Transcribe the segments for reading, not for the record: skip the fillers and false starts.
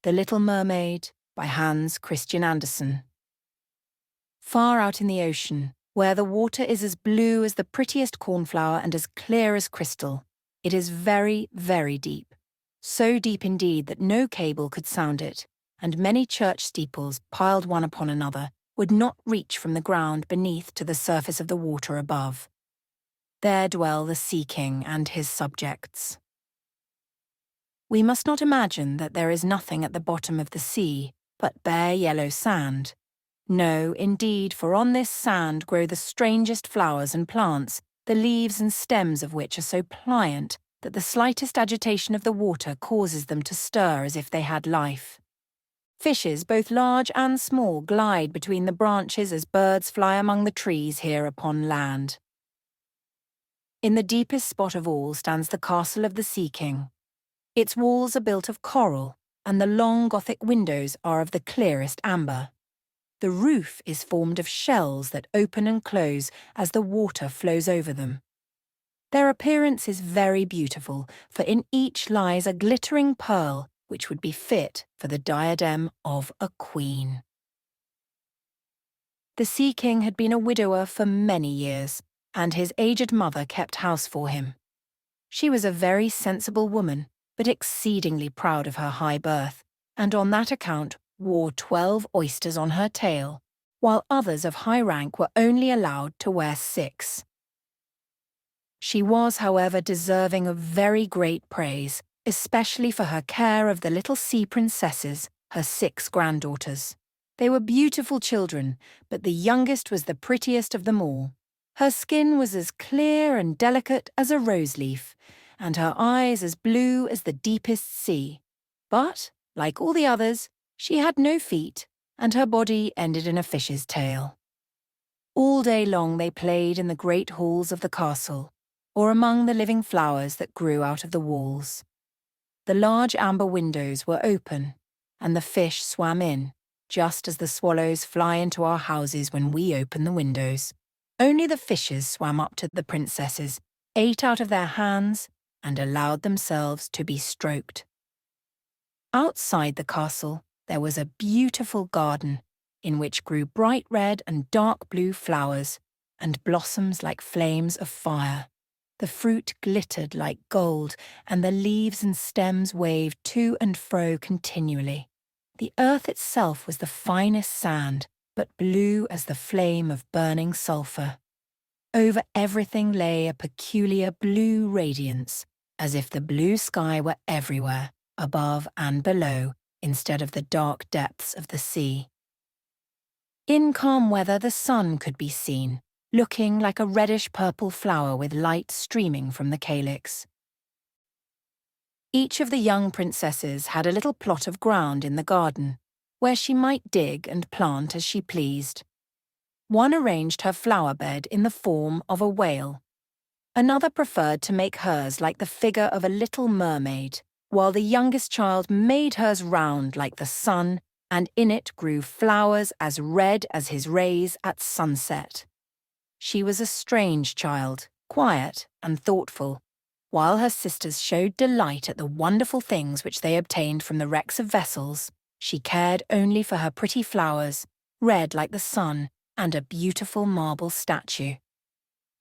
The Little Mermaid by Hans Christian Andersen. Far out in the ocean, where the water is as blue as the prettiest cornflower and as clear as crystal, it is very, very deep. So deep indeed that no cable could sound it, and many church steeples, piled one upon another, would not reach from the ground beneath to the surface of the water above. There dwell the Sea King and his subjects. We must not imagine that there is nothing at the bottom of the sea but bare yellow sand. No, indeed, for on this sand grow the strangest flowers and plants, the leaves and stems of which are so pliant that the slightest agitation of the water causes them to stir as if they had life. Fishes, both large and small, glide between the branches as birds fly among the trees here upon land. In the deepest spot of all stands the castle of the Sea King. Its walls are built of coral, and the long Gothic windows are of the clearest amber. The roof is formed of shells that open and close as the water flows over them. Their appearance is very beautiful, for in each lies a glittering pearl which would be fit for the diadem of a queen. The Sea King had been a widower for many years, and his aged mother kept house for him. She was a very sensible woman, but exceedingly proud of her high birth, and on that account wore 12 oysters on her tail, while others of high rank were only allowed to wear 6. She was, however, deserving of very great praise, especially for her care of the little sea princesses, her 6 granddaughters. They were beautiful children, but the youngest was the prettiest of them all. Her skin was as clear and delicate as a rose leaf, and her eyes as blue as the deepest sea. But, like all the others, she had no feet, and her body ended in a fish's tail. All day long they played in the great halls of the castle, or among the living flowers that grew out of the walls. The large amber windows were open, and the fish swam in, just as the swallows fly into our houses when we open the windows. Only the fishes swam up to the princesses, ate out of their hands, and allowed themselves to be stroked. Outside the castle, there was a beautiful garden, in which grew bright red and dark blue flowers, and blossoms like flames of fire. The fruit glittered like gold, and the leaves and stems waved to and fro continually. The earth itself was the finest sand, but blue as the flame of burning sulphur. Over everything lay a peculiar blue radiance, as if the blue sky were everywhere, above and below, instead of the dark depths of the sea. In calm weather the sun could be seen, looking like a reddish-purple flower with light streaming from the calyx. Each of the young princesses had a little plot of ground in the garden, where she might dig and plant as she pleased. One arranged her flower bed in the form of a whale. Another preferred to make hers like the figure of a little mermaid, while the youngest child made hers round like the sun, and in it grew flowers as red as his rays at sunset. She was a strange child, quiet and thoughtful, while her sisters showed delight at the wonderful things which they obtained from the wrecks of vessels. She cared only for her pretty flowers, red like the sun, and a beautiful marble statue.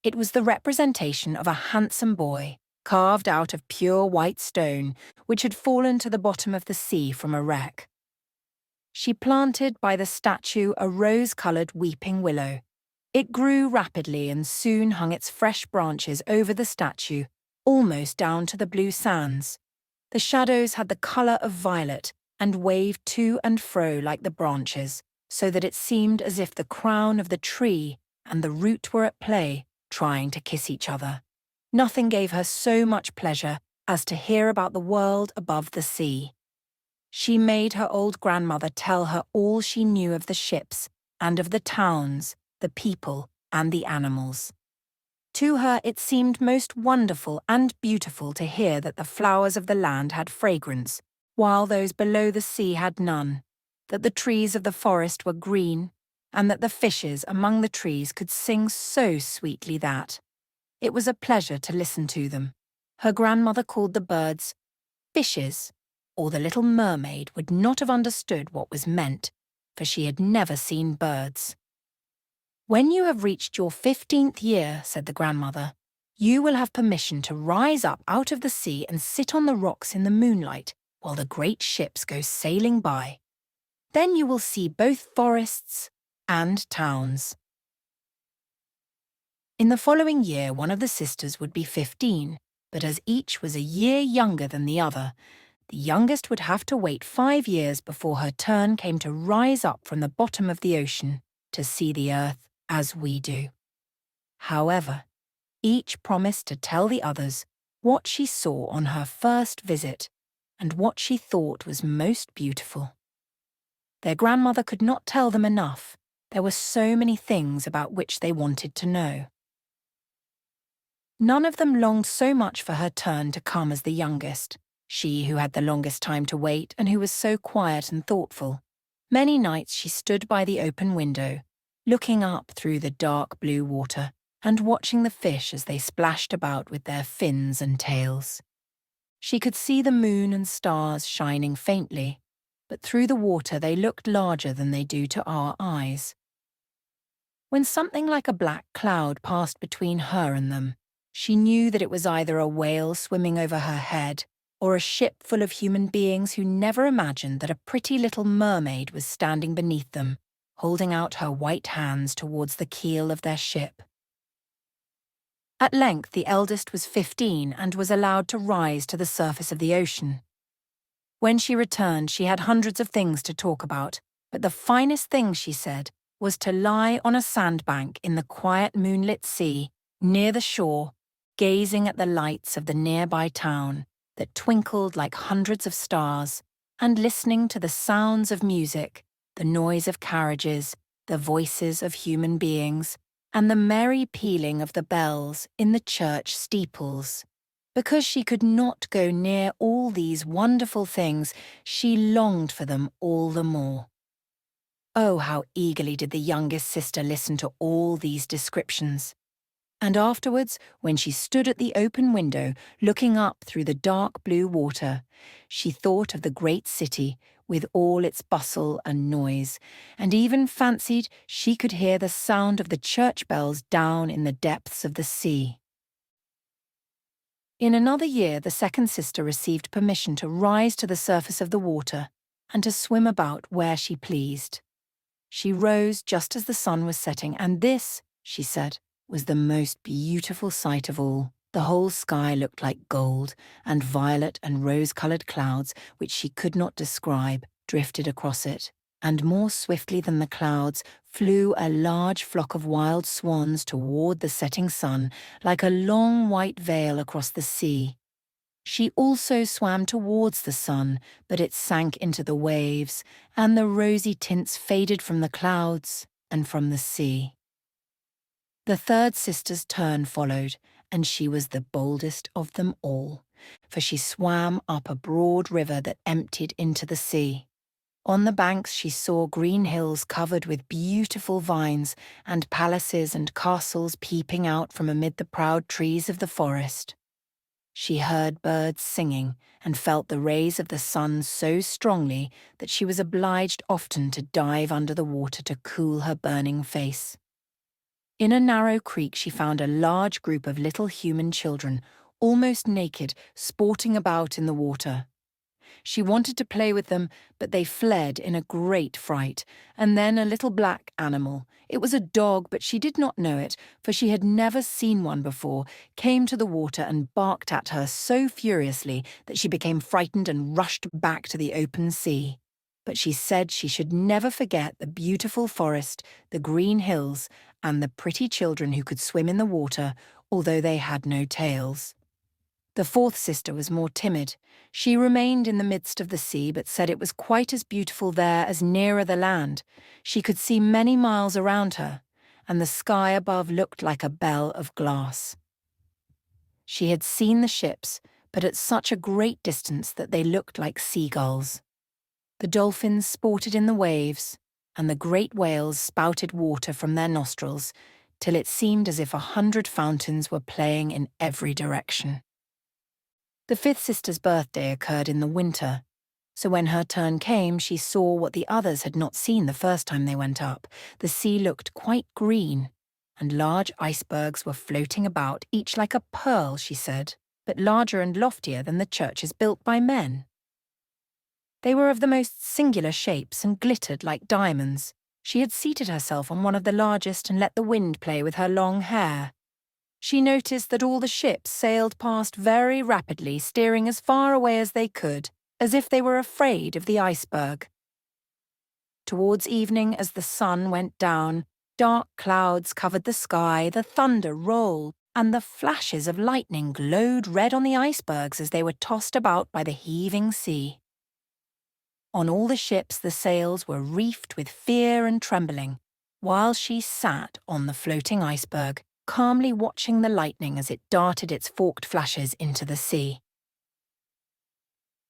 It was the representation of a handsome boy, carved out of pure white stone, which had fallen to the bottom of the sea from a wreck. She planted by the statue a rose-coloured weeping willow. It grew rapidly and soon hung its fresh branches over the statue, almost down to the blue sands. The shadows had the colour of violet and waved to and fro like the branches, so that it seemed as if the crown of the tree and the root were at play, trying to kiss each other. Nothing gave her so much pleasure as to hear about the world above the sea. She made her old grandmother tell her all she knew of the ships and of the towns, the people, and the animals. To her it seemed most wonderful and beautiful to hear that the flowers of the land had fragrance, while those below the sea had none, that the trees of the forest were green, and that the fishes among the trees could sing so sweetly that it was a pleasure to listen to them. Her grandmother called the birds fishes, or the little mermaid would not have understood what was meant, for she had never seen birds. "When you have reached your 15th year," said the grandmother, "you will have permission to rise up out of the sea and sit on the rocks in the moonlight while the great ships go sailing by. Then you will see both forests and towns." In the following year, one of the sisters would be 15, but as each was a year younger than the other, the youngest would have to wait 5 years before her turn came to rise up from the bottom of the ocean to see the earth as we do. However, each promised to tell the others what she saw on her first visit and what she thought was most beautiful. Their grandmother could not tell them enough. There were so many things about which they wanted to know. None of them longed so much for her turn to come as the youngest, she who had the longest time to wait and who was so quiet and thoughtful. Many nights she stood by the open window, looking up through the dark blue water and watching the fish as they splashed about with their fins and tails. She could see the moon and stars shining faintly, but through the water they looked larger than they do to our eyes. When something like a black cloud passed between her and them, she knew that it was either a whale swimming over her head or a ship full of human beings who never imagined that a pretty little mermaid was standing beneath them, holding out her white hands towards the keel of their ship. At length, the eldest was 15 and was allowed to rise to the surface of the ocean. When she returned, she had hundreds of things to talk about, but the finest thing, she said, was to lie on a sandbank in the quiet moonlit sea, near the shore, gazing at the lights of the nearby town that twinkled like hundreds of stars, and listening to the sounds of music, the noise of carriages, the voices of human beings, and the merry pealing of the bells in the church steeples. Because she could not go near all these wonderful things, she longed for them all the more. Oh, how eagerly did the youngest sister listen to all these descriptions. And afterwards, when she stood at the open window, looking up through the dark blue water, she thought of the great city with all its bustle and noise, and even fancied she could hear the sound of the church bells down in the depths of the sea. In another year, the second sister received permission to rise to the surface of the water and to swim about where she pleased. She rose just as the sun was setting, and this, she said, was the most beautiful sight of all. The whole sky looked like gold, and violet and rose-coloured clouds, which she could not describe, drifted across it. And more swiftly than the clouds flew a large flock of wild swans toward the setting sun, like a long white veil across the sea. She also swam towards the sun, but it sank into the waves, and the rosy tints faded from the clouds and from the sea. The third sister's turn followed, and she was the boldest of them all, for she swam up a broad river that emptied into the sea. On the banks she saw green hills covered with beautiful vines, and palaces and castles peeping out from amid the proud trees of the forest. She heard birds singing and felt the rays of the sun so strongly that she was obliged often to dive under the water to cool her burning face. In a narrow creek she found a large group of little human children, almost naked, sporting about in the water. She wanted to play with them, but they fled in a great fright, and then a little black animal, it was a dog but she did not know it, for she had never seen one before, came to the water and barked at her so furiously that she became frightened and rushed back to the open sea. But she said she should never forget the beautiful forest, the green hills, and the pretty children who could swim in the water, although they had no tails. The fourth sister was more timid. She remained in the midst of the sea, but said it was quite as beautiful there as nearer the land. She could see many miles around her, and the sky above looked like a bell of glass. She had seen the ships, but at such a great distance that they looked like seagulls. The dolphins sported in the waves, and the great whales spouted water from their nostrils, till it seemed as if 100 fountains were playing in every direction. The fifth sister's birthday occurred in the winter, So when her turn came, she saw what the others had not seen the first time they went up. The sea looked quite green, and large icebergs were floating about, each like a pearl, she said, but larger and loftier than the churches built by men. They were of the most singular shapes and glittered like diamonds. She had seated herself on one of the largest and let the wind play with her long hair. She noticed that all the ships sailed past very rapidly, steering as far away as they could, as if they were afraid of the iceberg. Towards evening, as the sun went down, dark clouds covered the sky, the thunder rolled, and the flashes of lightning glowed red on the icebergs as they were tossed about by the heaving sea. On all the ships the sails were reefed with fear and trembling, while she sat on the floating iceberg, calmly watching the lightning as it darted its forked flashes into the sea.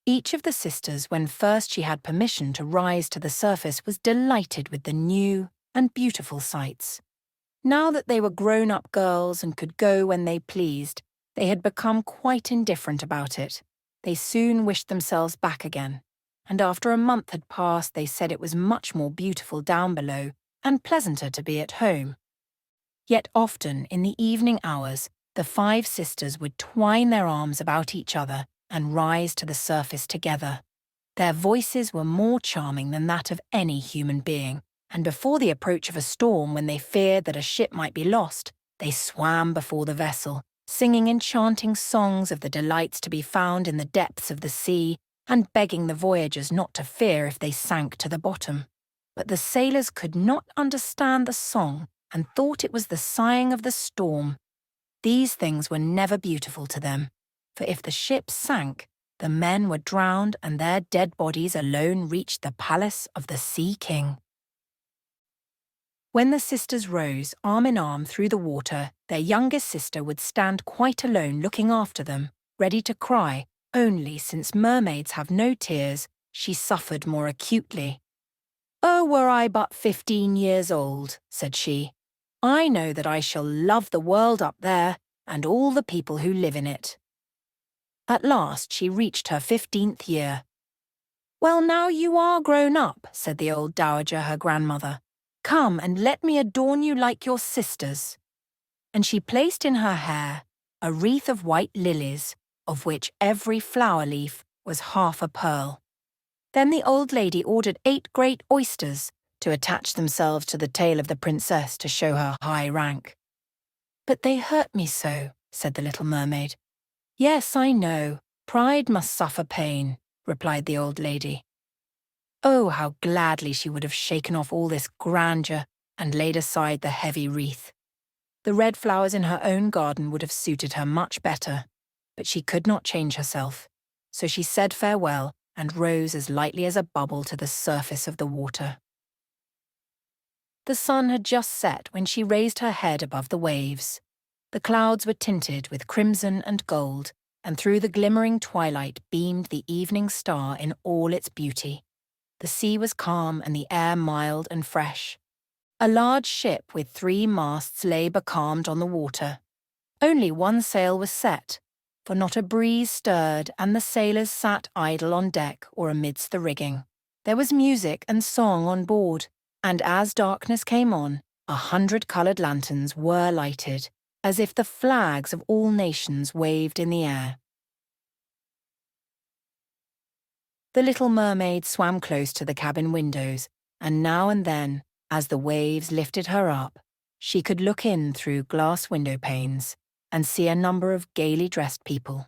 Each of the sisters, when first she had permission to rise to the surface, was delighted with the new and beautiful sights. Now that they were grown-up girls and could go when they pleased, they had become quite indifferent about it. They soon wished themselves back again, and after a month had passed they said it was much more beautiful down below and pleasanter to be at home. Yet often, in the evening hours, the 5 sisters would twine their arms about each other and rise to the surface together. Their voices were more charming than that of any human being, and before the approach of a storm, when they feared that a ship might be lost, they swam before the vessel, singing enchanting songs of the delights to be found in the depths of the sea, and begging the voyagers not to fear if they sank to the bottom. But the sailors could not understand the song and thought it was the sighing of the storm. These things were never beautiful to them, for if the ship sank, the men were drowned and their dead bodies alone reached the palace of the Sea King. When the sisters rose arm in arm through the water, their youngest sister would stand quite alone looking after them, ready to cry, only since mermaids have no tears, she suffered more acutely. "Oh, were I but 15 years old," said she, "I know that I shall love the world up there and all the people who live in it." At last she reached her 15th year. "Well, now you are grown up," said the old dowager, her grandmother. "Come and let me adorn you like your sisters." And she placed in her hair a wreath of white lilies, of which every flower leaf was half a pearl. Then the old lady ordered 8 great oysters to attach themselves to the tail of the princess to show her high rank. "But they hurt me so," said the little mermaid. "Yes, I know. Pride must suffer pain," replied the old lady. Oh, how gladly she would have shaken off all this grandeur and laid aside the heavy wreath. The red flowers in her own garden would have suited her much better, but she could not change herself, so she said farewell and rose as lightly as a bubble to the surface of the water. The sun had just set when she raised her head above the waves. The clouds were tinted with crimson and gold, and through the glimmering twilight beamed the evening star in all its beauty. The sea was calm and the air mild and fresh. A large ship with 3 masts lay becalmed on the water. Only one sail was set, for not a breeze stirred, and the sailors sat idle on deck or amidst the rigging. There was music and song on board, and as darkness came on, 100 coloured lanterns were lighted, as if the flags of all nations waved in the air. The little mermaid swam close to the cabin windows, and now and then, as the waves lifted her up, she could look in through glass window panes and see a number of gaily dressed people.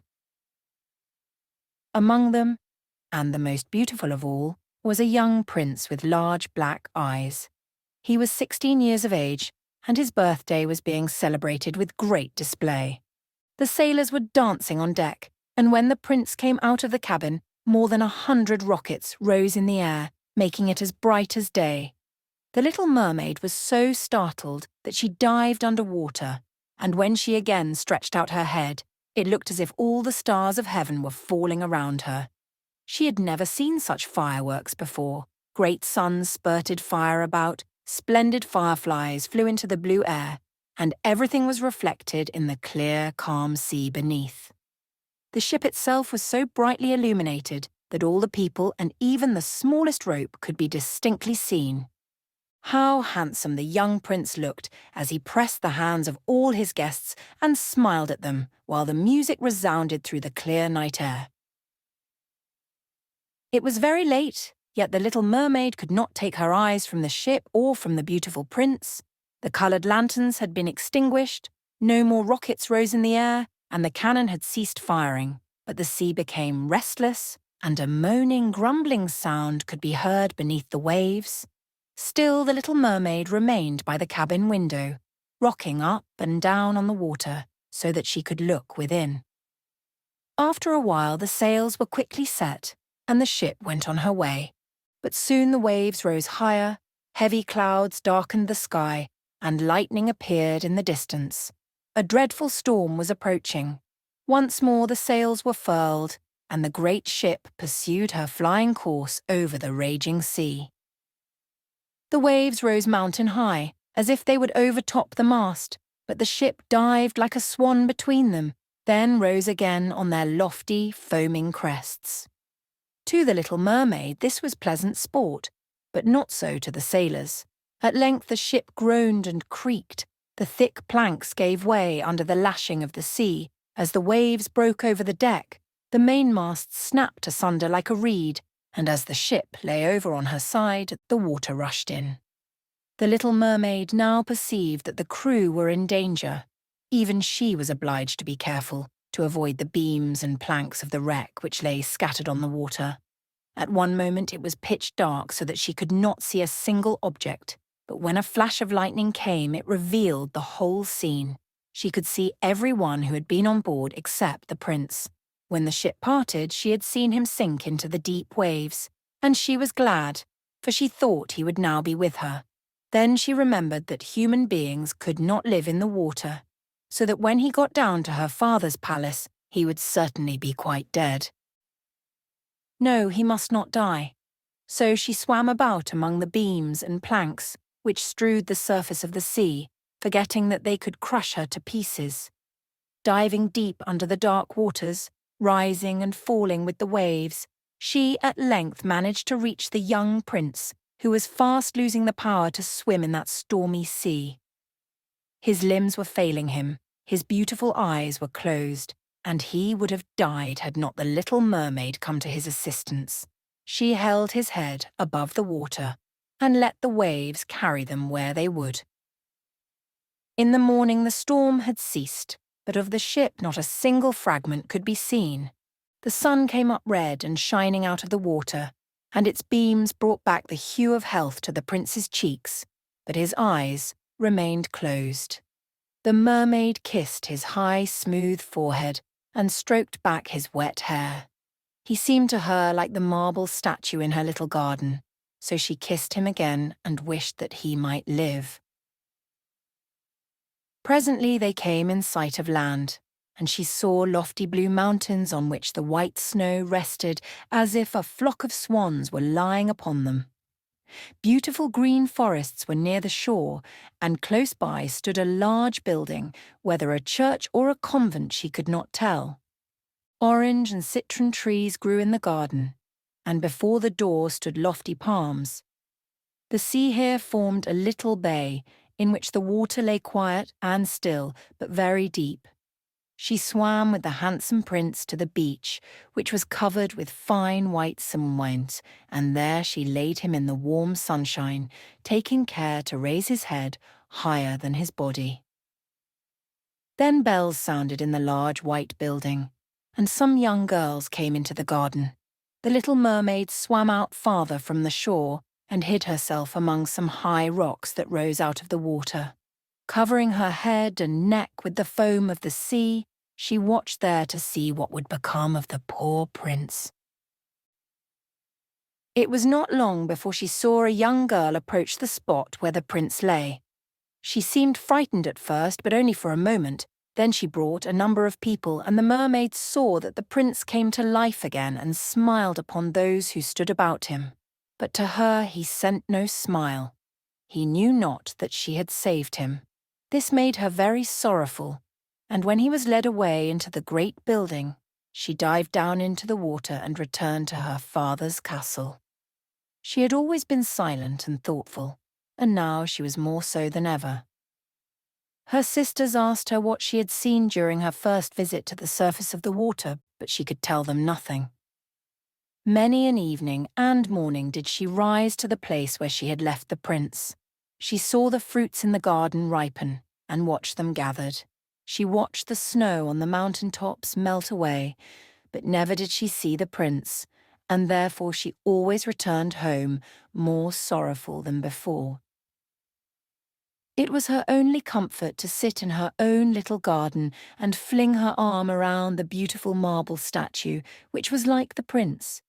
Among them, and the most beautiful of all, was a young prince with large black eyes. He was 16 years of age, and his birthday was being celebrated with great display. The sailors were dancing on deck, and when the prince came out of the cabin, more than 100 rockets rose in the air, making it as bright as day. The little mermaid was so startled that she dived under water, and when she again stretched out her head, it looked as if all the stars of heaven were falling around her. She had never seen such fireworks before. Great suns spurted fire about, splendid fireflies flew into the blue air, and everything was reflected in the clear, calm sea beneath. The ship itself was so brightly illuminated that all the people and even the smallest rope could be distinctly seen. How handsome the young prince looked as he pressed the hands of all his guests and smiled at them while the music resounded through the clear night air. It was very late, yet the little mermaid could not take her eyes from the ship or from the beautiful prince. The coloured lanterns had been extinguished, no more rockets rose in the air, and the cannon had ceased firing. But the sea became restless, and a moaning, grumbling sound could be heard beneath the waves. Still the little mermaid remained by the cabin window, rocking up and down on the water so that she could look within. After a while the sails were quickly set, and the ship went on her way. But soon the waves rose higher, heavy clouds darkened the sky, and lightning appeared in the distance. A dreadful storm was approaching. Once more the sails were furled, and the great ship pursued her flying course over the raging sea. The waves rose mountain high, as if they would overtop the mast, but the ship dived like a swan between them, then rose again on their lofty, foaming crests. To the little mermaid this was pleasant sport, but not so to the sailors. At length the ship groaned and creaked. The thick planks gave way under the lashing of the sea. As the waves broke over the deck, the mainmast snapped asunder like a reed, and as the ship lay over on her side, the water rushed in. The little mermaid now perceived that the crew were in danger. Even she was obliged to be careful, to avoid the beams and planks of the wreck which lay scattered on the water. At one moment it was pitch dark so that she could not see a single object, but when a flash of lightning came it revealed the whole scene. She could see every one who had been on board except the prince. When the ship parted, she had seen him sink into the deep waves, and she was glad, for she thought he would now be with her. Then she remembered that human beings could not live in the water, so that when he got down to her father's palace, he would certainly be quite dead. No, he must not die. So she swam about among the beams and planks which strewed the surface of the sea, forgetting that they could crush her to pieces. Diving deep under the dark waters, rising and falling with the waves, she at length managed to reach the young prince, who was fast losing the power to swim in that stormy sea. His limbs were failing him, his beautiful eyes were closed, and he would have died had not the little mermaid come to his assistance. She held his head above the water and let the waves carry them where they would. In the morning the storm had ceased, but of the ship not a single fragment could be seen. The sun came up red and shining out of the water, and its beams brought back the hue of health to the prince's cheeks, but his eyes remained closed. The mermaid kissed his high, smooth forehead and stroked back his wet hair. He seemed to her like the marble statue in her little garden, so she kissed him again and wished that he might live. Presently they came in sight of land, and she saw lofty blue mountains on which the white snow rested as if a flock of swans were lying upon them. Beautiful green forests were near the shore, and close by stood a large building, whether a church or a convent she could not tell. Orange and citron trees grew in the garden, and before the door stood lofty palms. The sea here formed a little bay, in which the water lay quiet and still, but very deep. She swam with the handsome prince to the beach, which was covered with fine white samines, and there she laid him in the warm sunshine, taking care to raise his head higher than his body. Then bells sounded in the large white building, and some young girls came into the garden. The little mermaid swam out farther from the shore and hid herself among some high rocks that rose out of the water. Covering her head and neck with the foam of the sea, she watched there to see what would become of the poor prince. It was not long before she saw a young girl approach the spot where the prince lay. She seemed frightened at first, but only for a moment. Then she brought a number of people, and the mermaid saw that the prince came to life again and smiled upon those who stood about him. But to her he sent no smile. He knew not that she had saved him. This made her very sorrowful, and when he was led away into the great building, She dived down into the water and returned to her father's castle. She had always been silent and thoughtful, and now she was more so than ever. Her sisters asked her what she had seen during her first visit to the surface of the water, but she could tell them nothing. Many an evening and morning did she rise to the place where she had left the prince. She saw the fruits in the garden ripen and watched them gathered. She watched the snow on the mountain tops melt away, but never did she see the prince, and therefore she always returned home more sorrowful than before. It was her only comfort to sit in her own little garden and fling her arm around the beautiful marble statue, which was like the prince.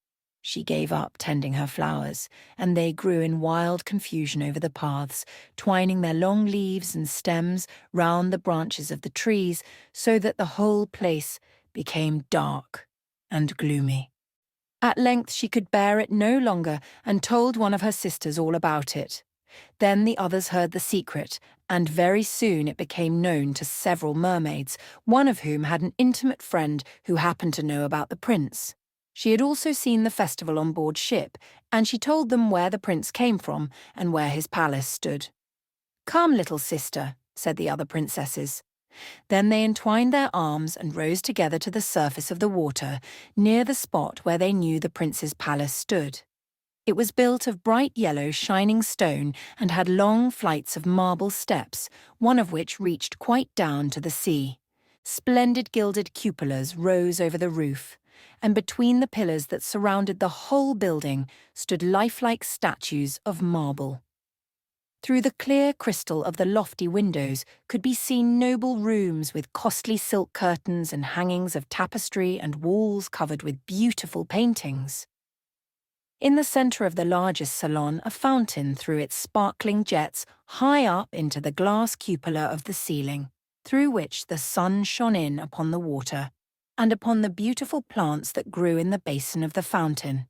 She gave up tending her flowers, and they grew in wild confusion over the paths, twining their long leaves and stems round the branches of the trees, so that the whole place became dark and gloomy. At length she could bear it no longer and told one of her sisters all about it. Then the others heard the secret, and very soon it became known to several mermaids, one of whom had an intimate friend who happened to know about the prince. She had also seen the festival on board ship, and she told them where the prince came from and where his palace stood. "Come, little sister," said the other princesses. Then they entwined their arms and rose together to the surface of the water, near the spot where they knew the prince's palace stood. It was built of bright yellow shining stone and had long flights of marble steps, one of which reached quite down to the sea. Splendid gilded cupolas rose over the roof, and between the pillars that surrounded the whole building stood lifelike statues of marble. Through the clear crystal of the lofty windows could be seen noble rooms with costly silk curtains and hangings of tapestry and walls covered with beautiful paintings. In the centre of the largest salon, a fountain threw its sparkling jets high up into the glass cupola of the ceiling, through which the sun shone in upon the water and upon the beautiful plants that grew in the basin of the fountain.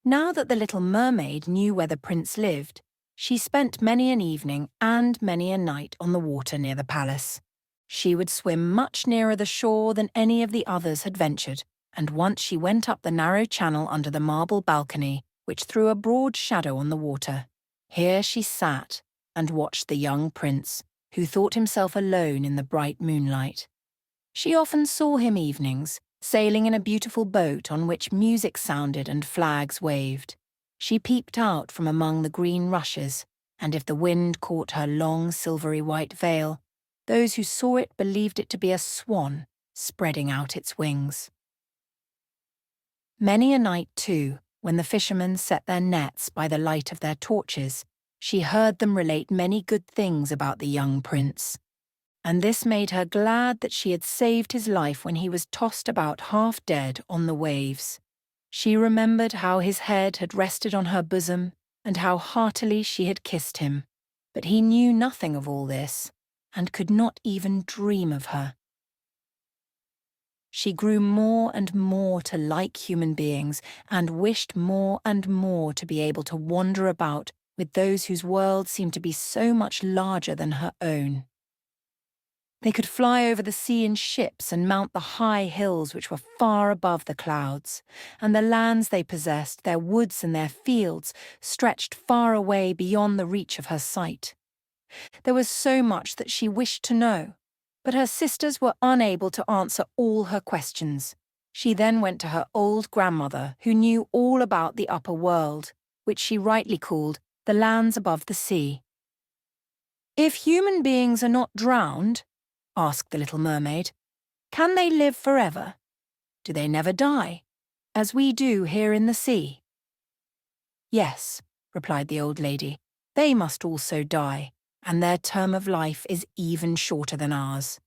Now that the little mermaid knew where the prince lived, she spent many an evening and many a night on the water near the palace. She would swim much nearer the shore than any of the others had ventured, and once she went up the narrow channel under the marble balcony, which threw a broad shadow on the water. Here she sat and watched the young prince, who thought himself alone in the bright moonlight. She often saw him evenings, sailing in a beautiful boat on which music sounded and flags waved. She peeped out from among the green rushes, and if the wind caught her long silvery white veil, those who saw it believed it to be a swan spreading out its wings. Many a night, too, when the fishermen set their nets by the light of their torches, she heard them relate many good things about the young prince. And this made her glad that she had saved his life when he was tossed about half dead on the waves. She remembered how his head had rested on her bosom and how heartily she had kissed him. But he knew nothing of all this, and could not even dream of her. She grew more and more to like human beings and wished more and more to be able to wander about with those whose world seemed to be so much larger than her own. They could fly over the sea in ships and mount the high hills which were far above the clouds, and the lands they possessed, their woods and their fields, stretched far away beyond the reach of her sight. There was so much that she wished to know, but her sisters were unable to answer all her questions. She then went to her old grandmother, who knew all about the upper world, which she rightly called the lands above the sea. "If human beings are not drowned," asked the little mermaid, "can they live forever? Do they never die, as we do here in the sea?" "Yes," replied the old lady, "they must also die, and their term of life is even shorter than ours.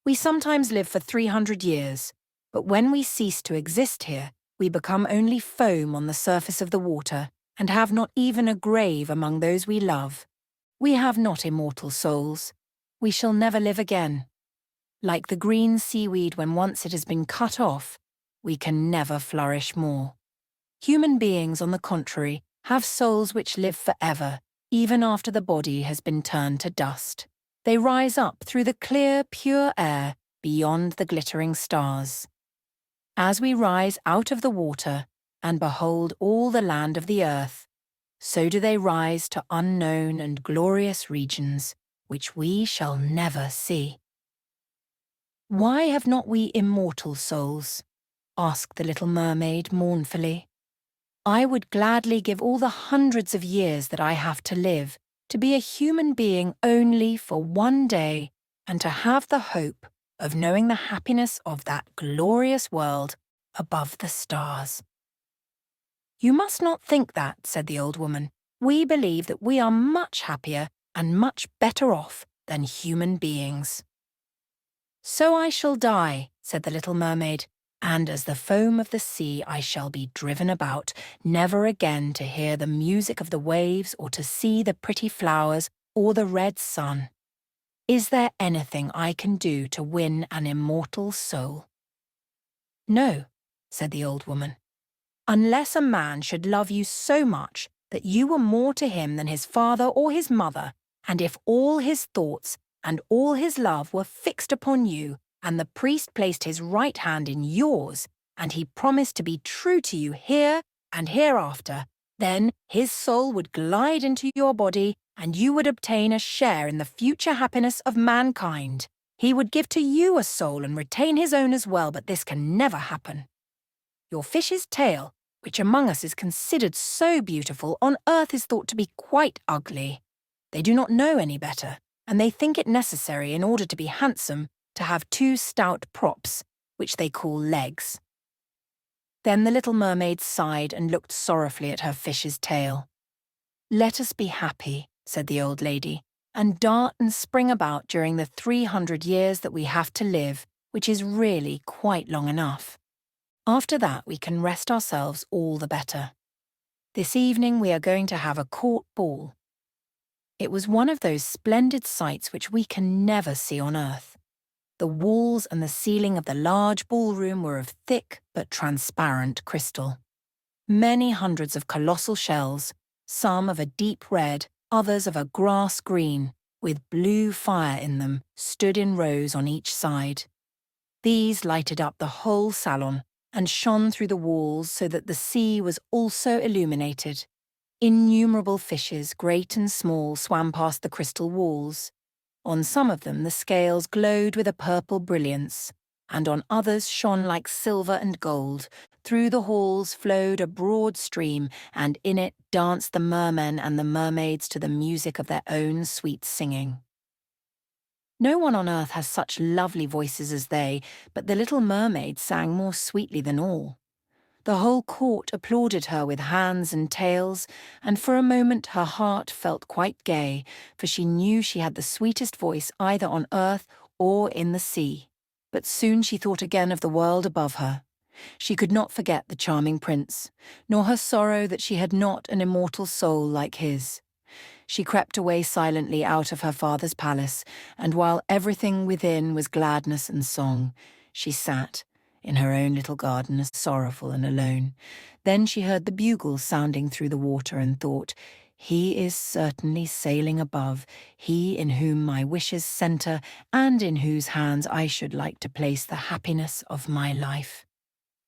We sometimes live for 300 years, but when we cease to exist here, we become only foam on the surface of the water and have not even a grave among those we love. We have not immortal souls. We shall never live again. Like the green seaweed when once it has been cut off, we can never flourish more. Human beings, on the contrary, have souls which live forever, even after the body has been turned to dust. They rise up through the clear, pure air beyond the glittering stars. As we rise out of the water and behold all the land of the earth, so do they rise to unknown and glorious regions, which we shall never see. "Why have not we immortal souls?" asked the little mermaid mournfully. "I would gladly give all the hundreds of years that I have to live to be a human being only for one day and to have the hope of knowing the happiness of that glorious world above the stars." "You must not think that," said the old woman. "We believe that we are much happier and much better off than human beings." "So I shall die," said the little mermaid, "and as the foam of the sea I shall be driven about, never again to hear the music of the waves or to see the pretty flowers or the red sun. Is there anything I can do to win an immortal soul?" "No," said the old woman. "Unless a man should love you so much that you were more to him than his father or his mother, and if all his thoughts and all his love were fixed upon you, and the priest placed his right hand in yours, and he promised to be true to you here and hereafter, then his soul would glide into your body, and you would obtain a share in the future happiness of mankind. He would give to you a soul and retain his own as well, but this can never happen. Your fish's tail, which among us is considered so beautiful, on earth is thought to be quite ugly. They do not know any better, and they think it necessary, in order to be handsome, to have two stout props, which they call legs." Then the little mermaid sighed and looked sorrowfully at her fish's tail. "Let us be happy," said the old lady, "and dart and spring about during the 300 years that we have to live, which is really quite long enough. After that we can rest ourselves all the better. This evening we are going to have a court ball." It was one of those splendid sights which we can never see on earth. The walls and the ceiling of the large ballroom were of thick but transparent crystal. Many hundreds of colossal shells, some of a deep red, others of a grass green, with blue fire in them, stood in rows on each side. These lighted up the whole salon and shone through the walls so that the sea was also illuminated. Innumerable fishes, great and small, swam past the crystal walls. On some of them the scales glowed with a purple brilliance, and on others shone like silver and gold. Through the halls flowed a broad stream, and in it danced the mermen and the mermaids to the music of their own sweet singing. No one on earth has such lovely voices as they, but the little mermaid sang more sweetly than all. The whole court applauded her with hands and tails, and for a moment her heart felt quite gay, for she knew she had the sweetest voice either on earth or in the sea. But soon she thought again of the world above her. She could not forget the charming prince, nor her sorrow that she had not an immortal soul like his. She crept away silently out of her father's palace, and while everything within was gladness and song, she sat in her own little garden, sorrowful and alone. Then she heard the bugles sounding through the water and thought, "He is certainly sailing above, he in whom my wishes centre, and in whose hands I should like to place the happiness of my life.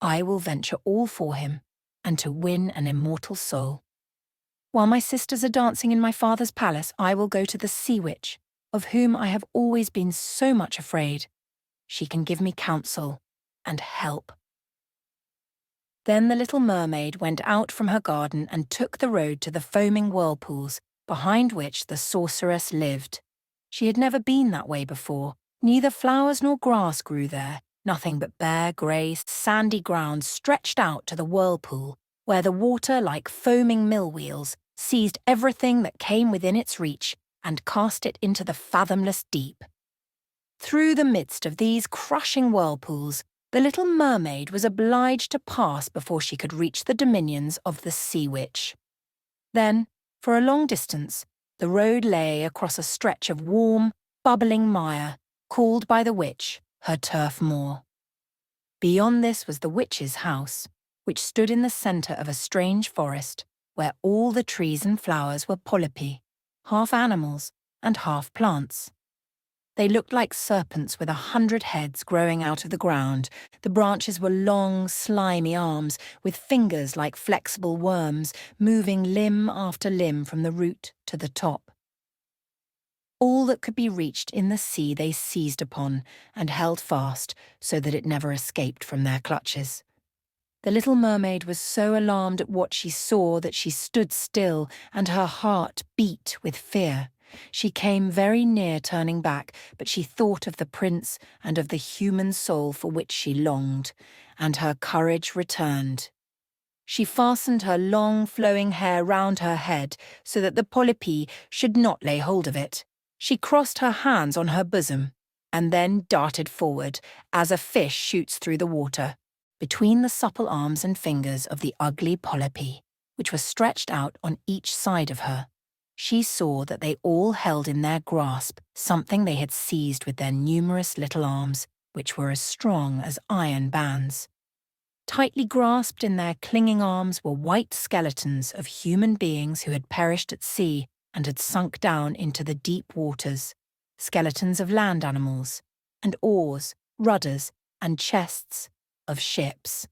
I will venture all for him, and to win an immortal soul. While my sisters are dancing in my father's palace, I will go to the sea witch, of whom I have always been so much afraid. She can give me counsel and help." Then the little mermaid went out from her garden and took the road to the foaming whirlpools, behind which the sorceress lived. She had never been that way before. Neither flowers nor grass grew there, nothing but bare, grey, sandy ground stretched out to the whirlpool, where the water, like foaming mill wheels, seized everything that came within its reach and cast it into the fathomless deep. Through the midst of these crushing whirlpools, the little mermaid was obliged to pass before she could reach the dominions of the sea witch. Then, for a long distance, the road lay across a stretch of warm, bubbling mire, called by the witch her turf moor. Beyond this was the witch's house, which stood in the centre of a strange forest, where all the trees and flowers were polypi, half animals and half plants. They looked like serpents with 100 heads growing out of the ground. The branches were long, slimy arms, with fingers like flexible worms, moving limb after limb from the root to the top. All that could be reached in the sea they seized upon and held fast so that it never escaped from their clutches. The little mermaid was so alarmed at what she saw that she stood still and her heart beat with fear. She came very near turning back, but she thought of the prince and of the human soul for which she longed, and her courage returned. She fastened her long flowing hair round her head so that the polypi should not lay hold of it. She crossed her hands on her bosom, and then darted forward, as a fish shoots through the water, between the supple arms and fingers of the ugly polypi, which were stretched out on each side of her. She saw that they all held in their grasp something they had seized with their numerous little arms, which were as strong as iron bands. Tightly grasped in their clinging arms were white skeletons of human beings who had perished at sea and had sunk down into the deep waters, skeletons of land animals, and oars, rudders, and chests of ships.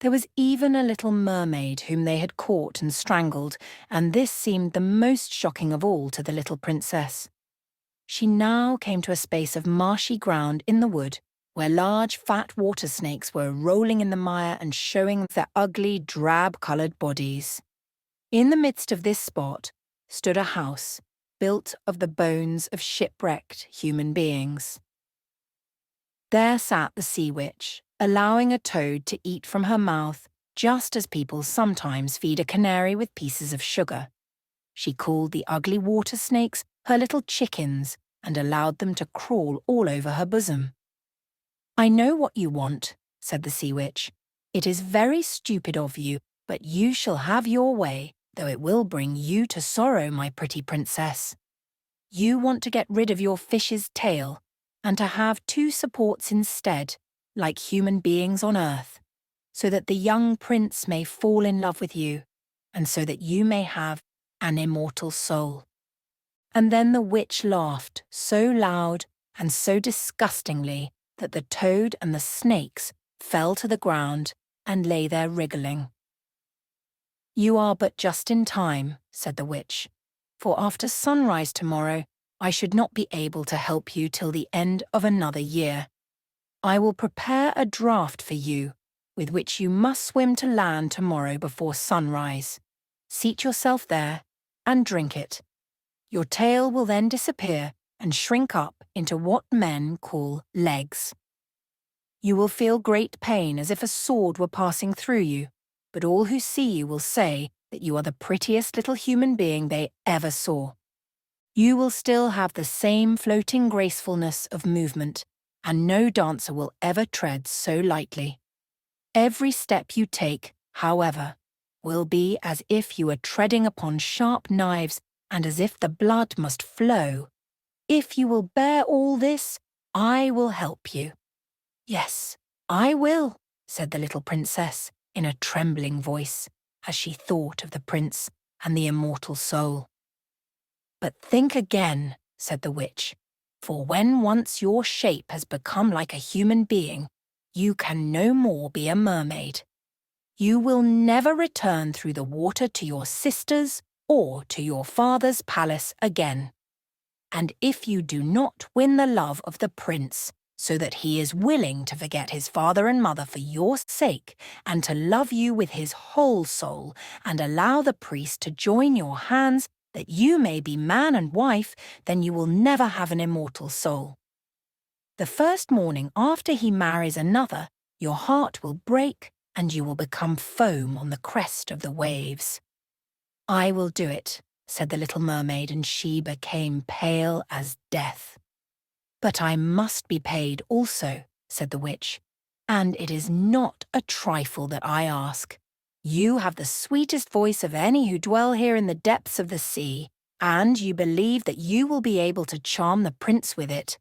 There was even a little mermaid whom they had caught and strangled, and this seemed the most shocking of all to the little princess. She now came to a space of marshy ground in the wood, where large fat water snakes were rolling in the mire and showing their ugly, drab-coloured bodies. In the midst of this spot stood a house built of the bones of shipwrecked human beings. There sat the sea witch, allowing a toad to eat from her mouth, just as people sometimes feed a canary with pieces of sugar. She called the ugly water snakes her little chickens and allowed them to crawl all over her bosom. "I know what you want," said the sea witch. "It is very stupid of you, but you shall have your way, though it will bring you to sorrow, my pretty princess. You want to get rid of your fish's tail, and to have two supports instead, like human beings on earth, so that the young prince may fall in love with you, and so that you may have an immortal soul." And then the witch laughed so loud and so disgustingly that the toad and the snakes fell to the ground and lay there wriggling. "You are but just in time," said the witch, "for after sunrise tomorrow I should not be able to help you till the end of another year. I will prepare a draught for you, with which you must swim to land tomorrow before sunrise. Seat yourself there and drink it. Your tail will then disappear and shrink up into what men call legs. You will feel great pain as if a sword were passing through you, but all who see you will say that you are the prettiest little human being they ever saw. You will still have the same floating gracefulness of movement, and no dancer will ever tread so lightly. Every step you take, however, will be as if you were treading upon sharp knives and as if the blood must flow. If you will bear all this, I will help you." "Yes, I will," said the little princess in a trembling voice, as she thought of the prince and the immortal soul. "But think again," said the witch, "for when once your shape has become like a human being, you can no more be a mermaid. You will never return through the water to your sisters or to your father's palace again. And if you do not win the love of the prince, so that he is willing to forget his father and mother for your sake, and to love you with his whole soul, and allow the priest to join your hands that you may be man and wife, then you will never have an immortal soul. The first morning after he marries another, your heart will break, and you will become foam on the crest of the waves." "I will do it," said the little mermaid, and she became pale as death. "But I must be paid also," said the witch, "and it is not a trifle that I ask. You have the sweetest voice of any who dwell here in the depths of the sea, and you believe that you will be able to charm the prince with it.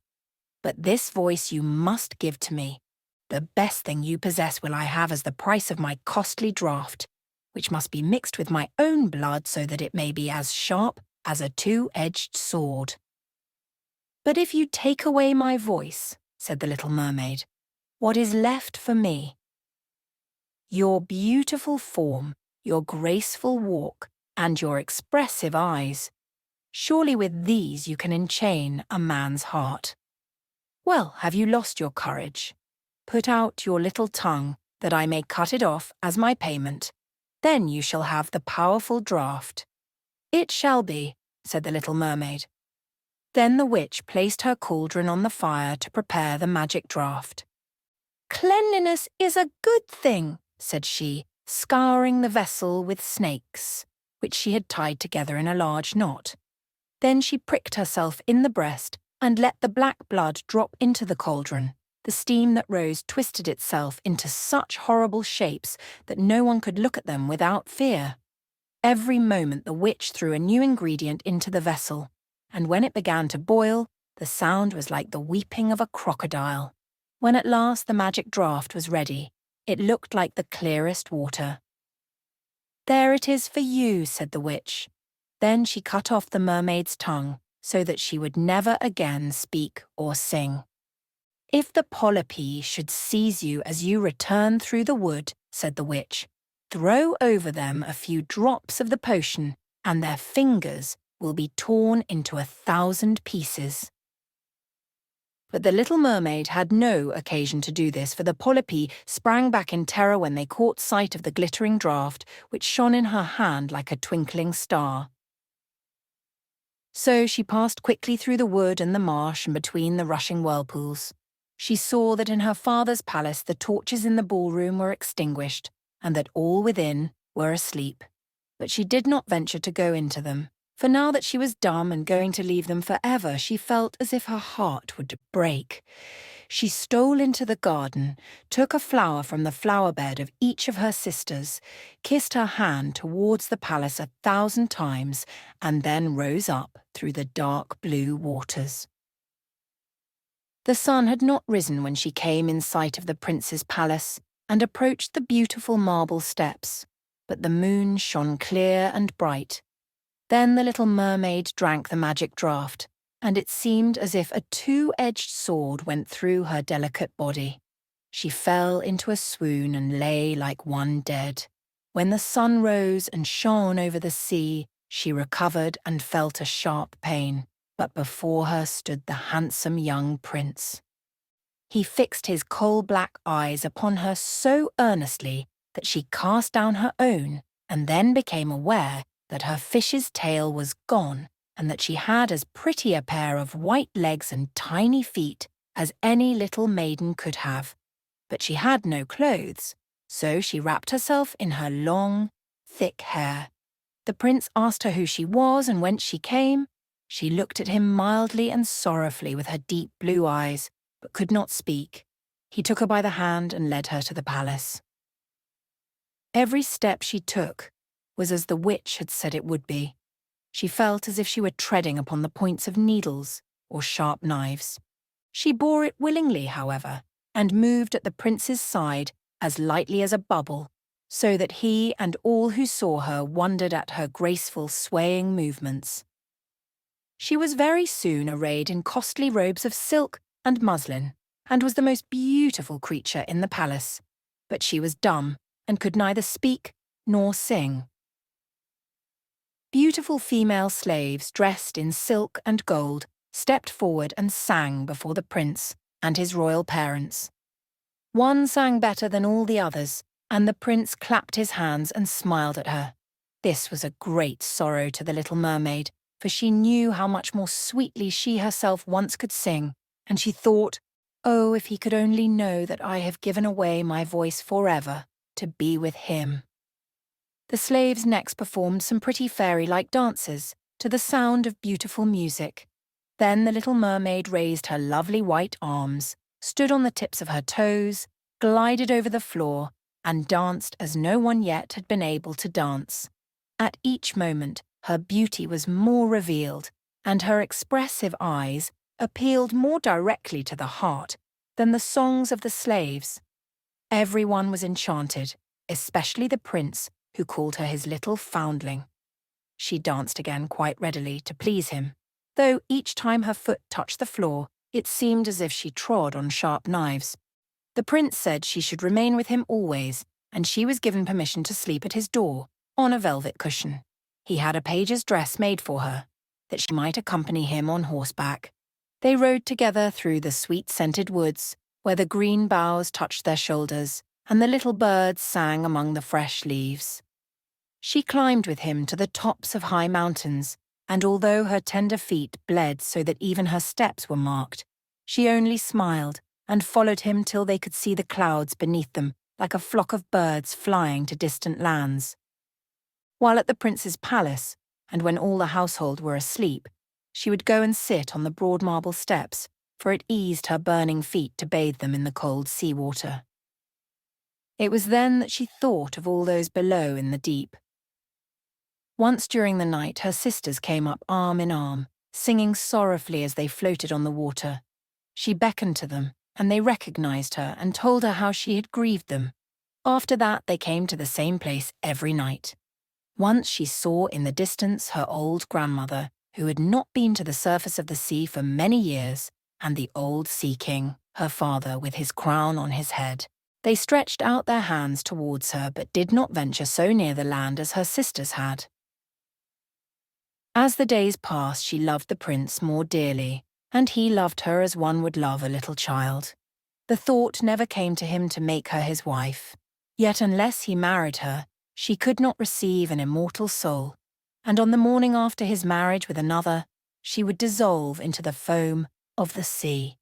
But this voice you must give to me. The best thing you possess will I have as the price of my costly draught, which must be mixed with my own blood so that it may be as sharp as a two-edged sword." "But if you take away my voice," said the little mermaid, "what is left for me? Your beautiful form, your graceful walk, and your expressive eyes. Surely with these you can enchain a man's heart. Well, have you lost your courage? Put out your little tongue, that I may cut it off as my payment. Then you shall have the powerful draught." "It shall be," said the little mermaid. Then the witch placed her cauldron on the fire to prepare the magic draught. "Cleanliness is a good thing," said she, scouring the vessel with snakes, which she had tied together in a large knot. Then she pricked herself in the breast and let the black blood drop into the cauldron. The steam that rose twisted itself into such horrible shapes that no one could look at them without fear. Every moment the witch threw a new ingredient into the vessel, and when it began to boil, the sound was like the weeping of a crocodile. When at last the magic draught was ready, it looked like the clearest water. "There it is for you," said the witch. Then she cut off the mermaid's tongue so that she would never again speak or sing. "If the polypi should seize you as you return through the wood," said the witch, "throw over them a few drops of the potion, and their fingers will be torn into 1,000 pieces." But the little mermaid had no occasion to do this, for the polypi sprang back in terror when they caught sight of the glittering draught, which shone in her hand like a twinkling star. So she passed quickly through the wood and the marsh and between the rushing whirlpools. She saw that in her father's palace the torches in the ballroom were extinguished, and that all within were asleep. But she did not venture to go into them, for now that she was dumb and going to leave them forever, she felt as if her heart would break. She stole into the garden, took a flower from the flower bed of each of her sisters, kissed her hand towards the palace 1,000 times, and then rose up through the dark blue waters. The sun had not risen when she came in sight of the prince's palace and approached the beautiful marble steps, but the moon shone clear and bright. Then the little mermaid drank the magic draught, and it seemed as if a two-edged sword went through her delicate body. She fell into a swoon and lay like one dead. When the sun rose and shone over the sea, she recovered and felt a sharp pain, but before her stood the handsome young prince. He fixed his coal-black eyes upon her so earnestly that she cast down her own and then became aware that her fish's tail was gone and that she had as pretty a pair of white legs and tiny feet as any little maiden could have. But she had no clothes, so she wrapped herself in her long, thick hair. The prince asked her who she was and whence she came. She looked at him mildly and sorrowfully with her deep blue eyes, but could not speak. He took her by the hand and led her to the palace. Every step she took was as the witch had said it would be. She felt as if she were treading upon the points of needles or sharp knives. She bore it willingly, however, and moved at the prince's side as lightly as a bubble, so that he and all who saw her wondered at her graceful swaying movements. She was very soon arrayed in costly robes of silk and muslin, and was the most beautiful creature in the palace. But she was dumb, and could neither speak nor sing. Beautiful female slaves dressed in silk and gold stepped forward and sang before the prince and his royal parents. One sang better than all the others, and the prince clapped his hands and smiled at her. This was a great sorrow to the little mermaid, for she knew how much more sweetly she herself once could sing, and she thought, "Oh, if he could only know that I have given away my voice forever to be with him." The slaves next performed some pretty fairy-like dances to the sound of beautiful music. Then the little mermaid raised her lovely white arms, stood on the tips of her toes, glided over the floor, and danced as no one yet had been able to dance. At each moment, her beauty was more revealed, and her expressive eyes appealed more directly to the heart than the songs of the slaves. Everyone was enchanted, especially the prince, who called her his little foundling. She danced again quite readily to please him, though each time her foot touched the floor, it seemed as if she trod on sharp knives. The prince said she should remain with him always, and she was given permission to sleep at his door, on a velvet cushion. He had a page's dress made for her, that she might accompany him on horseback. They rode together through the sweet-scented woods, where the green boughs touched their shoulders, and the little birds sang among the fresh leaves. She climbed with him to the tops of high mountains, and although her tender feet bled so that even her steps were marked, she only smiled and followed him till they could see the clouds beneath them like a flock of birds flying to distant lands. While at the prince's palace, and when all the household were asleep, she would go and sit on the broad marble steps, for it eased her burning feet to bathe them in the cold sea water. It was then that she thought of all those below in the deep. Once during the night her sisters came up arm in arm, singing sorrowfully as they floated on the water. She beckoned to them, and they recognized her and told her how she had grieved them. After that they came to the same place every night. Once she saw in the distance her old grandmother, who had not been to the surface of the sea for many years, and the old sea king, her father, with his crown on his head. They stretched out their hands towards her, but did not venture so near the land as her sisters had. As the days passed, she loved the prince more dearly, and he loved her as one would love a little child. The thought never came to him to make her his wife. Yet unless he married her, she could not receive an immortal soul, and on the morning after his marriage with another, she would dissolve into the foam of the sea.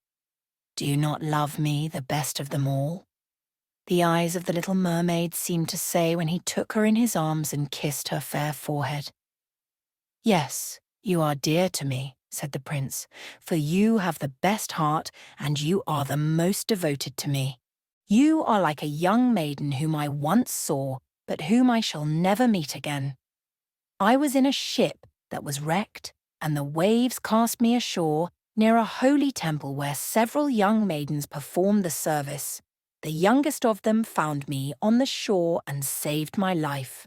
"Do you not love me, the best of them all?" the eyes of the little mermaid seemed to say when he took her in his arms and kissed her fair forehead. "Yes, you are dear to me," said the prince, "for you have the best heart and you are the most devoted to me. You are like a young maiden whom I once saw, but whom I shall never meet again. I was in a ship that was wrecked, and the waves cast me ashore near a holy temple where several young maidens performed the service. The youngest of them found me on the shore and saved my life.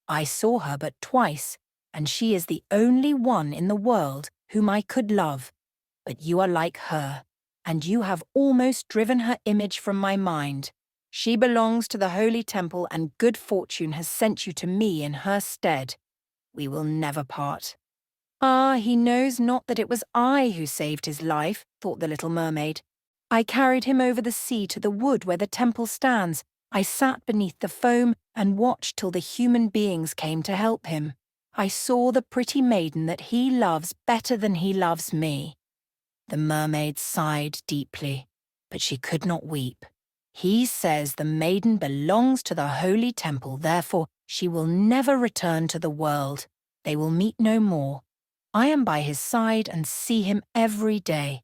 I saw her but twice, and she is the only one in the world whom I could love. But you are like her, and you have almost driven her image from my mind. She belongs to the holy temple, and good fortune has sent you to me in her stead. We will never part." "Ah, he knows not that it was I who saved his life," thought the little mermaid. "I carried him over the sea to the wood where the temple stands. I sat beneath the foam and watched till the human beings came to help him. I saw the pretty maiden that he loves better than he loves me." The mermaid sighed deeply, but she could not weep. "He says the maiden belongs to the holy temple, therefore she will never return to the world. They will meet no more. I am by his side and see him every day.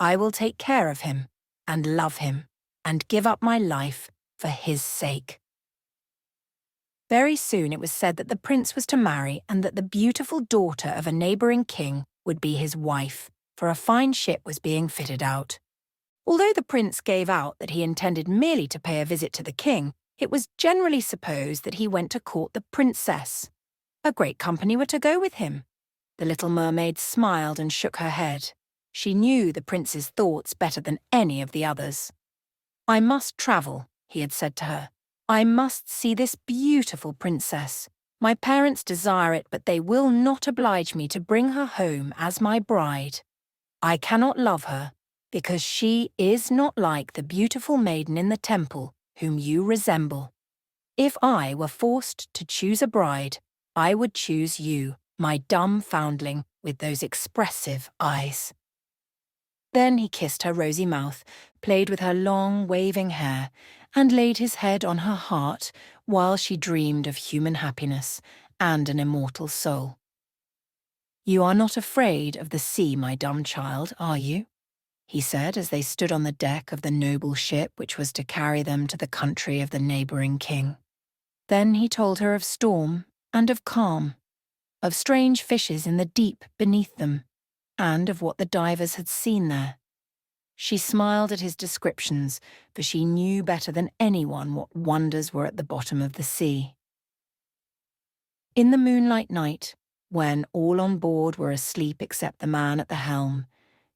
I will take care of him and love him and give up my life for his sake." Very soon it was said that the prince was to marry and that the beautiful daughter of a neighbouring king would be his wife, for a fine ship was being fitted out. Although the prince gave out that he intended merely to pay a visit to the king, it was generally supposed that he went to court the princess. A great company were to go with him. The little mermaid smiled and shook her head. She knew the prince's thoughts better than any of the others. "I must travel," he had said to her. "I must see this beautiful princess. My parents desire it, but they will not oblige me to bring her home as my bride. I cannot love her, because she is not like the beautiful maiden in the temple whom you resemble. If I were forced to choose a bride, I would choose you, my dumb foundling with those expressive eyes." Then he kissed her rosy mouth, played with her long, waving hair, and laid his head on her heart while she dreamed of human happiness and an immortal soul. "You are not afraid of the sea, my dumb child, are you?" he said as they stood on the deck of the noble ship which was to carry them to the country of the neighbouring king. Then he told her of storm and of calm, of strange fishes in the deep beneath them, and of what the divers had seen there. She smiled at his descriptions, for she knew better than anyone what wonders were at the bottom of the sea. In the moonlight night, When all on board were asleep except the man at the helm,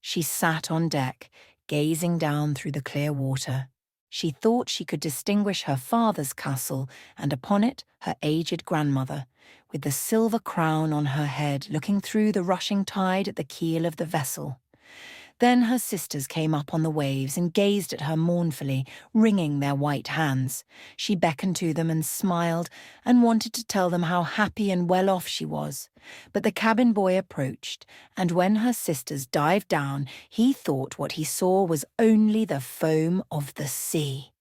she sat on deck, gazing down through the clear water. She thought she could distinguish her father's castle, and upon it her aged grandmother, with the silver crown on her head, looking through the rushing tide at the keel of the vessel. Then her sisters came up on the waves and gazed at her mournfully, wringing their white hands. She beckoned to them and smiled and wanted to tell them how happy and well off she was. But the cabin boy approached, and when her sisters dived down, he thought what he saw was only the foam of the sea.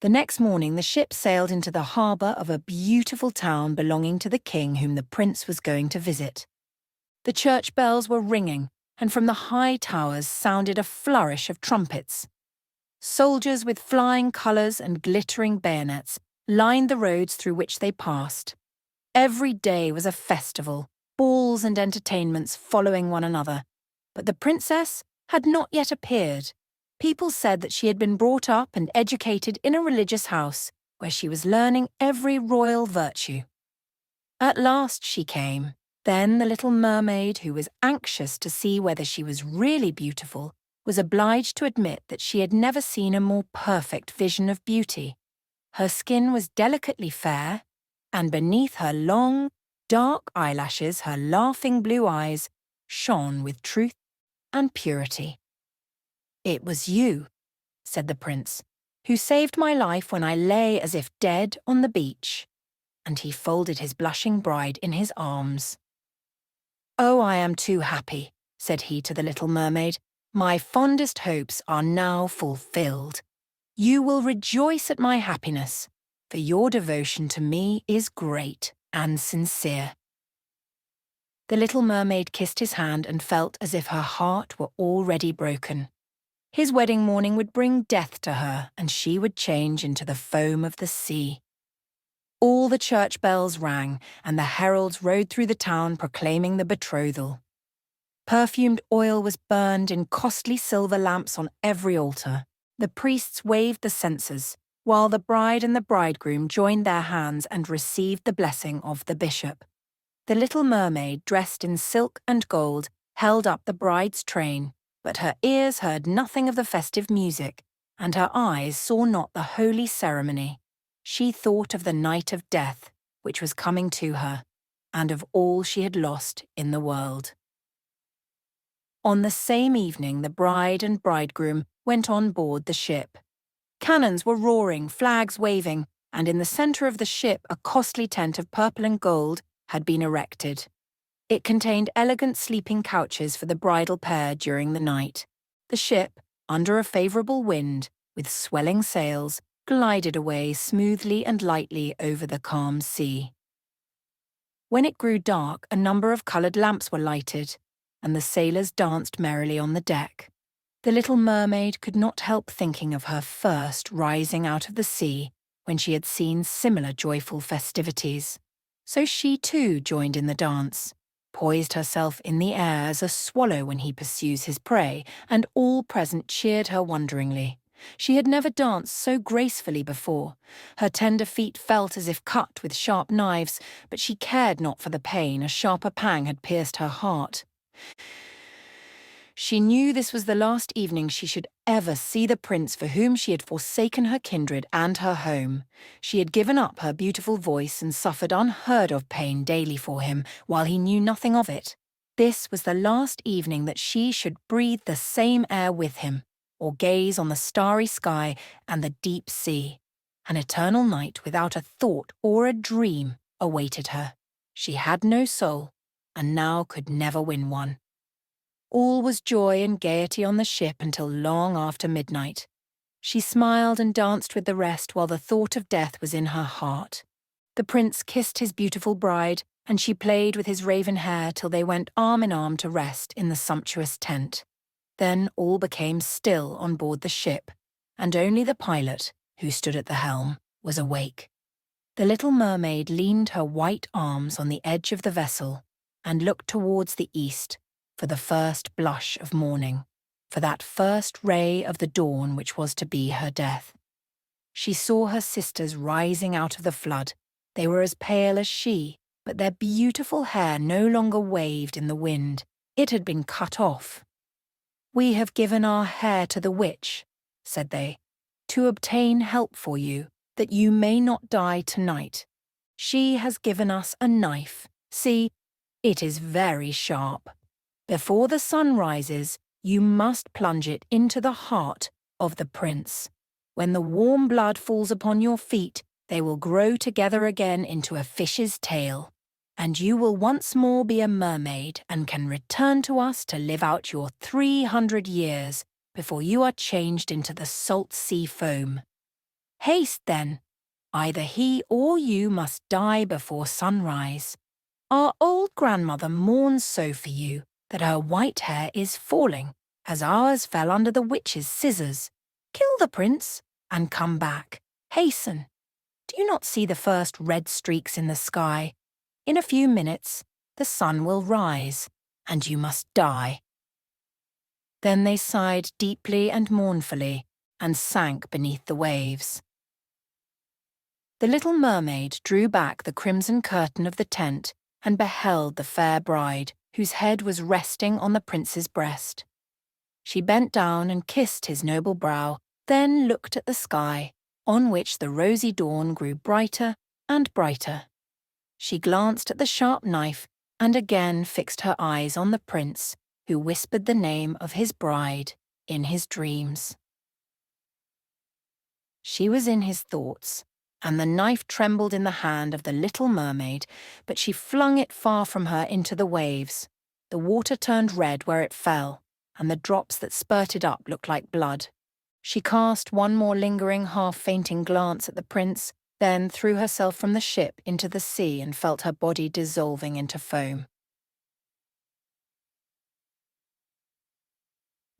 The next morning the ship sailed into the harbour of a beautiful town belonging to the king whom the prince was going to visit. The church bells were ringing, and from the high towers sounded a flourish of trumpets. Soldiers with flying colours and glittering bayonets lined the roads through which they passed. Every day was a festival, balls and entertainments following one another. But the princess had not yet appeared. People said that she had been brought up and educated in a religious house, where she was learning every royal virtue. At last she came. Then the little mermaid, who was anxious to see whether she was really beautiful, was obliged to admit that she had never seen a more perfect vision of beauty. Her skin was delicately fair, and beneath her long, dark eyelashes her laughing blue eyes shone with truth and purity. "It was you," said the prince, "who saved my life when I lay as if dead on the beach." And he folded his blushing bride in his arms. "Oh, I am too happy," said he to the little mermaid. "My fondest hopes are now fulfilled. You will rejoice at my happiness, for your devotion to me is great and sincere." The little mermaid kissed his hand and felt as if her heart were already broken. His wedding morning would bring death to her, and she would change into the foam of the sea. All the church bells rang, and the heralds rode through the town proclaiming the betrothal. Perfumed oil was burned in costly silver lamps on every altar. The priests waved the censers, while the bride and the bridegroom joined their hands and received the blessing of the bishop. The little mermaid, dressed in silk and gold, held up the bride's train, but her ears heard nothing of the festive music, and her eyes saw not the holy ceremony. She thought of the night of death, which was coming to her, and of all she had lost in the world. On the same evening, the bride and bridegroom went on board the ship. Cannons were roaring, flags waving, and in the centre of the ship a costly tent of purple and gold had been erected. It contained elegant sleeping couches for the bridal pair during the night. The ship, under a favourable wind, with swelling sails, glided away smoothly and lightly over the calm sea. When it grew dark, a number of coloured lamps were lighted, and the sailors danced merrily on the deck. The little mermaid could not help thinking of her first rising out of the sea when she had seen similar joyful festivities. So she too joined in the dance, poised herself in the air as a swallow when he pursues his prey, and all present cheered her wonderingly. She had never danced so gracefully before. Her tender feet felt as if cut with sharp knives, but she cared not for the pain. A sharper pang had pierced her heart. She knew this was the last evening she should ever see the prince for whom she had forsaken her kindred and her home. She had given up her beautiful voice and suffered unheard-of pain daily for him, while he knew nothing of it. This was the last evening that she should breathe the same air with him, or gaze on the starry sky and the deep sea. An eternal night without a thought or a dream awaited her. She had no soul, and now could never win one. All was joy and gaiety on the ship until long after midnight. She smiled and danced with the rest while the thought of death was in her heart. The prince kissed his beautiful bride, and she played with his raven hair till they went arm in arm to rest in the sumptuous tent. Then all became still on board the ship, and only the pilot, who stood at the helm, was awake. The little mermaid leaned her white arms on the edge of the vessel and looked towards the east, for the first blush of morning, for that first ray of the dawn which was to be her death. She saw her sisters rising out of the flood. They were as pale as she, but their beautiful hair no longer waved in the wind. It had been cut off. "We have given our hair to the witch," said they, "to obtain help for you, that you may not die tonight. She has given us a knife. See, it is very sharp. Before the sun rises, you must plunge it into the heart of the prince. When the warm blood falls upon your feet, they will grow together again into a fish's tail, and you will once more be a mermaid and can return to us to live out your 300 years before you are changed into the salt sea foam. Haste then. Either he or you must die before sunrise. Our old grandmother mourns so for you that her white hair is falling, as ours fell under the witch's scissors. Kill the prince and come back. Hasten. Do you not see the first red streaks in the sky? In a few minutes, the sun will rise, and you must die." Then they sighed deeply and mournfully, and sank beneath the waves. The little mermaid drew back the crimson curtain of the tent and beheld the fair bride, whose head was resting on the prince's breast. She bent down and kissed his noble brow, then looked at the sky, on which the rosy dawn grew brighter and brighter. She glanced at the sharp knife and again fixed her eyes on the prince, who whispered the name of his bride in his dreams. She was in his thoughts, and the knife trembled in the hand of the little mermaid, but she flung it far from her into the waves. The water turned red where it fell, and the drops that spurted up looked like blood. She cast one more lingering, half-fainting glance at the prince, then threw herself from the ship into the sea and felt her body dissolving into foam.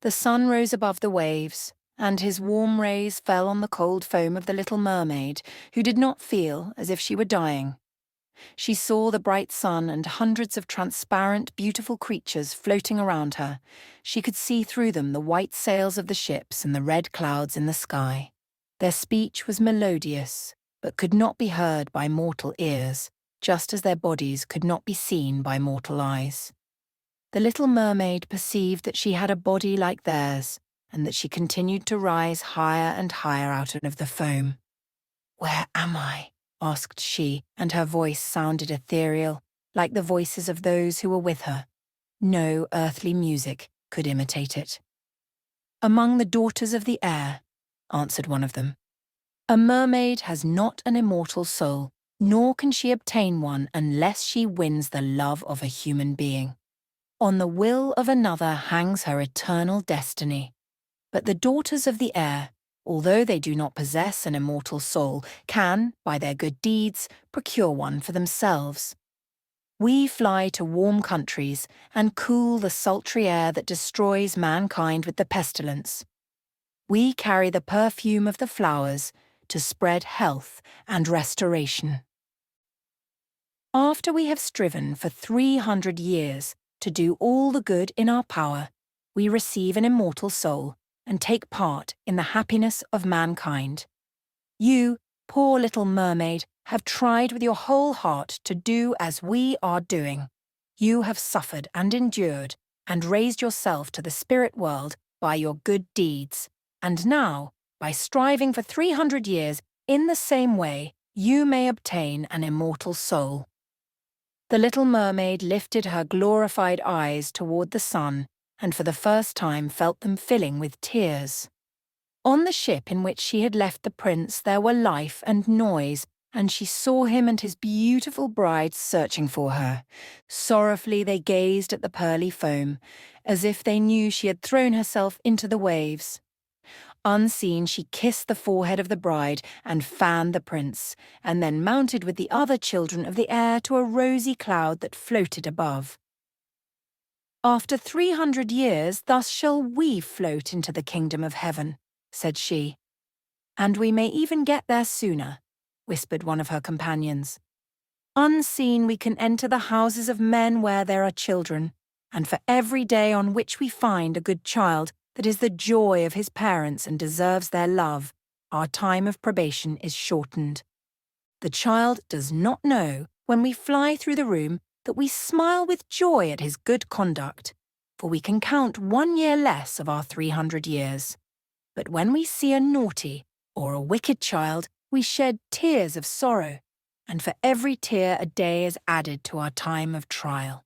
The sun rose above the waves, and his warm rays fell on the cold foam of the little mermaid, who did not feel as if she were dying. She saw the bright sun and hundreds of transparent, beautiful creatures floating around her. She could see through them the white sails of the ships and the red clouds in the sky. Their speech was melodious, but could not be heard by mortal ears, just as their bodies could not be seen by mortal eyes. The little mermaid perceived that she had a body like theirs, and that she continued to rise higher and higher out of the foam. "Where am I?" asked she, and her voice sounded ethereal, like the voices of those who were with her. No earthly music could imitate it. "Among the daughters of the air," answered one of them. "A mermaid has not an immortal soul, nor can she obtain one unless she wins the love of a human being. On the will of another hangs her eternal destiny. But the daughters of the air, although they do not possess an immortal soul, can, by their good deeds, procure one for themselves. We fly to warm countries and cool the sultry air that destroys mankind with the pestilence. We carry the perfume of the flowers to spread health and restoration. After we have striven for 300 years to do all the good in our power, we receive an immortal soul and take part in the happiness of mankind. You, poor little mermaid, have tried with your whole heart to do as we are doing. You have suffered and endured and raised yourself to the spirit world by your good deeds. And now, by striving for 300 years in the same way, you may obtain an immortal soul." The little mermaid lifted her glorified eyes toward the sun, and for the first time felt them filling with tears. On the ship in which she had left the prince there were life and noise, and she saw him and his beautiful bride searching for her. Sorrowfully they gazed at the pearly foam, as if they knew she had thrown herself into the waves. Unseen, she kissed the forehead of the bride and fanned the prince, and then mounted with the other children of the air to a rosy cloud that floated above. "After 300 years, thus shall we float into the kingdom of heaven," said she. "And we may even get there sooner," whispered one of her companions. "Unseen, we can enter the houses of men where there are children, and for every day on which we find a good child that is the joy of his parents and deserves their love, our time of probation is shortened. The child does not know when we fly through the room, that we smile with joy at his good conduct, for we can count 1 year less of our 300 years. But when we see a naughty or a wicked child, we shed tears of sorrow, and for every tear a day is added to our time of trial.